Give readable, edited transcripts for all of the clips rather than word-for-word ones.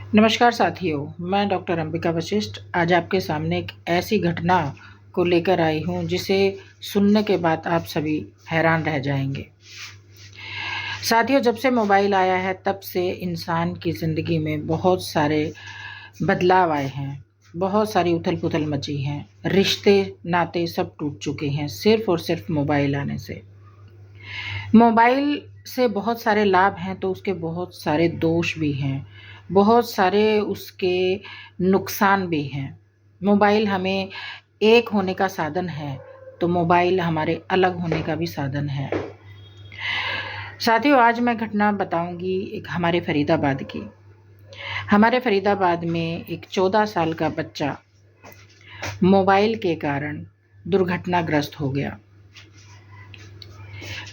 नमस्कार साथियों, मैं डॉक्टर अंबिका वशिष्ठ आज आपके सामने एक ऐसी घटना को लेकर आई हूँ जिसे सुनने के बाद आप सभी हैरान रह जाएंगे। साथियों, जब से मोबाइल आया है तब से इंसान की ज़िंदगी में बहुत सारे बदलाव आए हैं, बहुत सारी उथल पुथल मची है, रिश्ते नाते सब टूट चुके हैं सिर्फ और सिर्फ मोबाइल आने से। मोबाइल से बहुत सारे लाभ हैं तो उसके बहुत सारे दोष भी हैं, बहुत सारे उसके नुकसान भी हैं। मोबाइल हमें एक होने का साधन है तो मोबाइल हमारे अलग होने का भी साधन है। साथियों, आज मैं घटना बताऊंगी एक हमारे फरीदाबाद की। हमारे फरीदाबाद में एक 14 साल का बच्चा मोबाइल के कारण दुर्घटनाग्रस्त हो गया।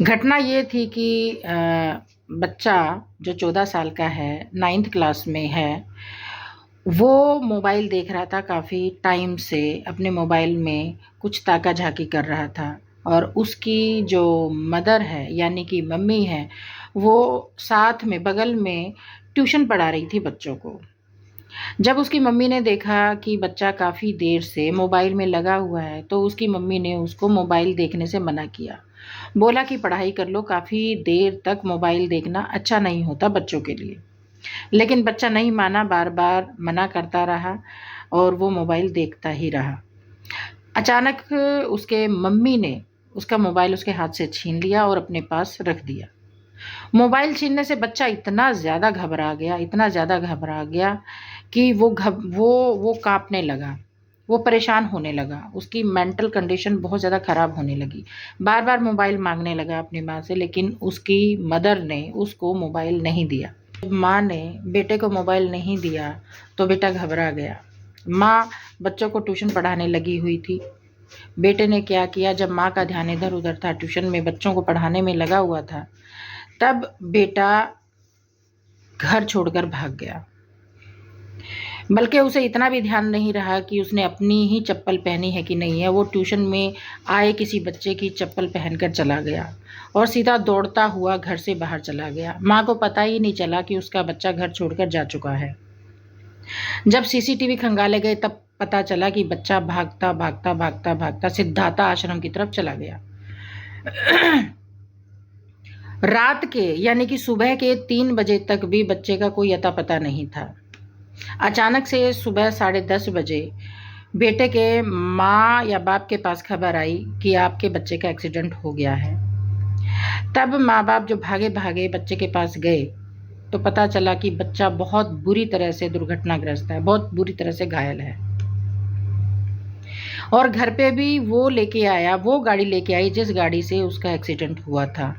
घटना ये थी कि बच्चा जो 14 साल का है, 9th क्लास में है, वो मोबाइल देख रहा था। काफ़ी टाइम से अपने मोबाइल में कुछ ताका झाकी कर रहा था और उसकी जो मदर है यानी कि मम्मी है, वो साथ में बगल में ट्यूशन पढ़ा रही थी बच्चों को। जब उसकी मम्मी ने देखा कि बच्चा काफ़ी देर से मोबाइल में लगा हुआ है तो उसकी मम्मी ने उसको मोबाइल देखने से मना किया। बोला कि पढ़ाई कर लो, काफ़ी देर तक मोबाइल देखना अच्छा नहीं होता बच्चों के लिए। लेकिन बच्चा नहीं माना, बार बार मना करता रहा और वो मोबाइल देखता ही रहा। अचानक उसके मम्मी ने उसका मोबाइल उसके हाथ से छीन लिया और अपने पास रख दिया। मोबाइल छीनने से बच्चा इतना ज़्यादा घबरा गया, इतना ज़्यादा घबरा गया कि वो काँपने लगा, वो परेशान होने लगा, उसकी मेंटल कंडीशन बहुत ज़्यादा ख़राब होने लगी। बार बार मोबाइल मांगने लगा अपनी माँ से, लेकिन उसकी मदर ने उसको मोबाइल नहीं दिया। जब माँ ने बेटे को मोबाइल नहीं दिया तो बेटा घबरा गया। माँ बच्चों को ट्यूशन पढ़ाने लगी हुई थी। बेटे ने क्या किया, जब माँ का ध्यान इधर उधर था, ट्यूशन में बच्चों को पढ़ाने में लगा हुआ था, तब बेटा घर छोड़कर भाग गया। बल्कि उसे इतना भी ध्यान नहीं रहा कि उसने अपनी ही चप्पल पहनी है कि नहीं है। वो ट्यूशन में आए किसी बच्चे की चप्पल पहनकर चला गया और सीधा दौड़ता हुआ घर से बाहर चला गया। माँ को पता ही नहीं चला कि उसका बच्चा घर छोड़कर जा चुका है। जब सीसीटीवी खंगाले गए तब पता चला कि बच्चा भागता भागता भागता भागता सिद्धार्था आश्रम की तरफ चला गया। रात के यानी कि सुबह के 3 बजे तक भी बच्चे का कोई अता पता नहीं था। अचानक से सुबह 10:30 बजे बेटे के माँ या बाप के पास खबर आई कि आपके बच्चे का एक्सीडेंट हो गया है। तब माँ बाप जो भागे भागे बच्चे के पास गए तो पता चला कि बच्चा बहुत बुरी तरह से दुर्घटनाग्रस्त है, बहुत बुरी तरह से घायल है। और घर पे भी वो गाड़ी लेके आई जिस गाड़ी से उसका एक्सीडेंट हुआ था।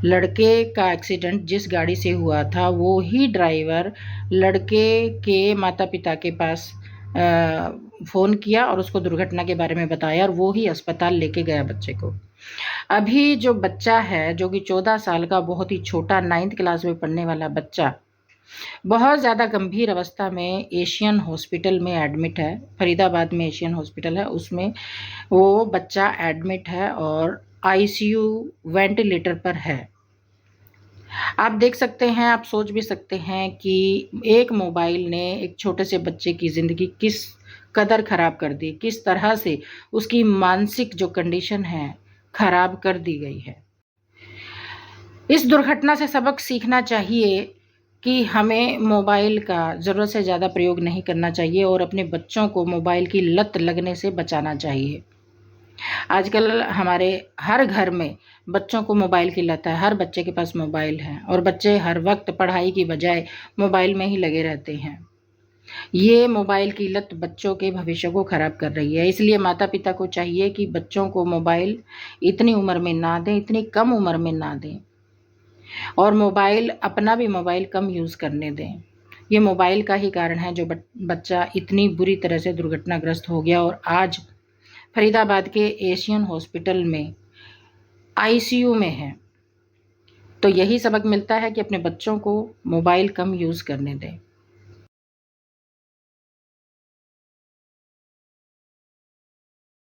लड़के का एक्सीडेंट जिस गाड़ी से हुआ था वो ही ड्राइवर लड़के के माता पिता के पास फ़ोन किया और उसको दुर्घटना के बारे में बताया और वो ही अस्पताल लेके गया बच्चे को। अभी जो बच्चा है, जो कि 14 साल का बहुत ही छोटा 9th क्लास में पढ़ने वाला बच्चा, बहुत ज़्यादा गंभीर अवस्था में एशियन हॉस्पिटल में एडमिट है। फरीदाबाद में एशियन हॉस्पिटल है, उसमें वो बच्चा एडमिट है और आईसीयू वेंटिलेटर पर है। आप देख सकते हैं, आप सोच भी सकते हैं कि एक मोबाइल ने एक छोटे से बच्चे की ज़िंदगी किस कदर ख़राब कर दी, किस तरह से उसकी मानसिक जो कंडीशन है ख़राब कर दी गई है। इस दुर्घटना से सबक सीखना चाहिए कि हमें मोबाइल का ज़रूरत से ज़्यादा प्रयोग नहीं करना चाहिए और अपने बच्चों को मोबाइल की लत लगने से बचाना चाहिए। आजकल हमारे हर घर में बच्चों को मोबाइल की लत है, हर बच्चे के पास मोबाइल है और बच्चे हर वक्त पढ़ाई की बजाय मोबाइल में ही लगे रहते हैं। ये मोबाइल की लत बच्चों के भविष्य को खराब कर रही है, इसलिए माता पिता को चाहिए कि बच्चों को मोबाइल इतनी उम्र में ना दें, इतनी कम उम्र में ना दें और अपना भी मोबाइल कम यूज़ करने दें। ये मोबाइल का ही कारण है जो बच्चा इतनी बुरी तरह से दुर्घटनाग्रस्त हो गया और आज फरीदाबाद के एशियन हॉस्पिटल में आईसीयू में है। तो यही सबक मिलता है कि अपने बच्चों को मोबाइल कम यूज़ करने दें।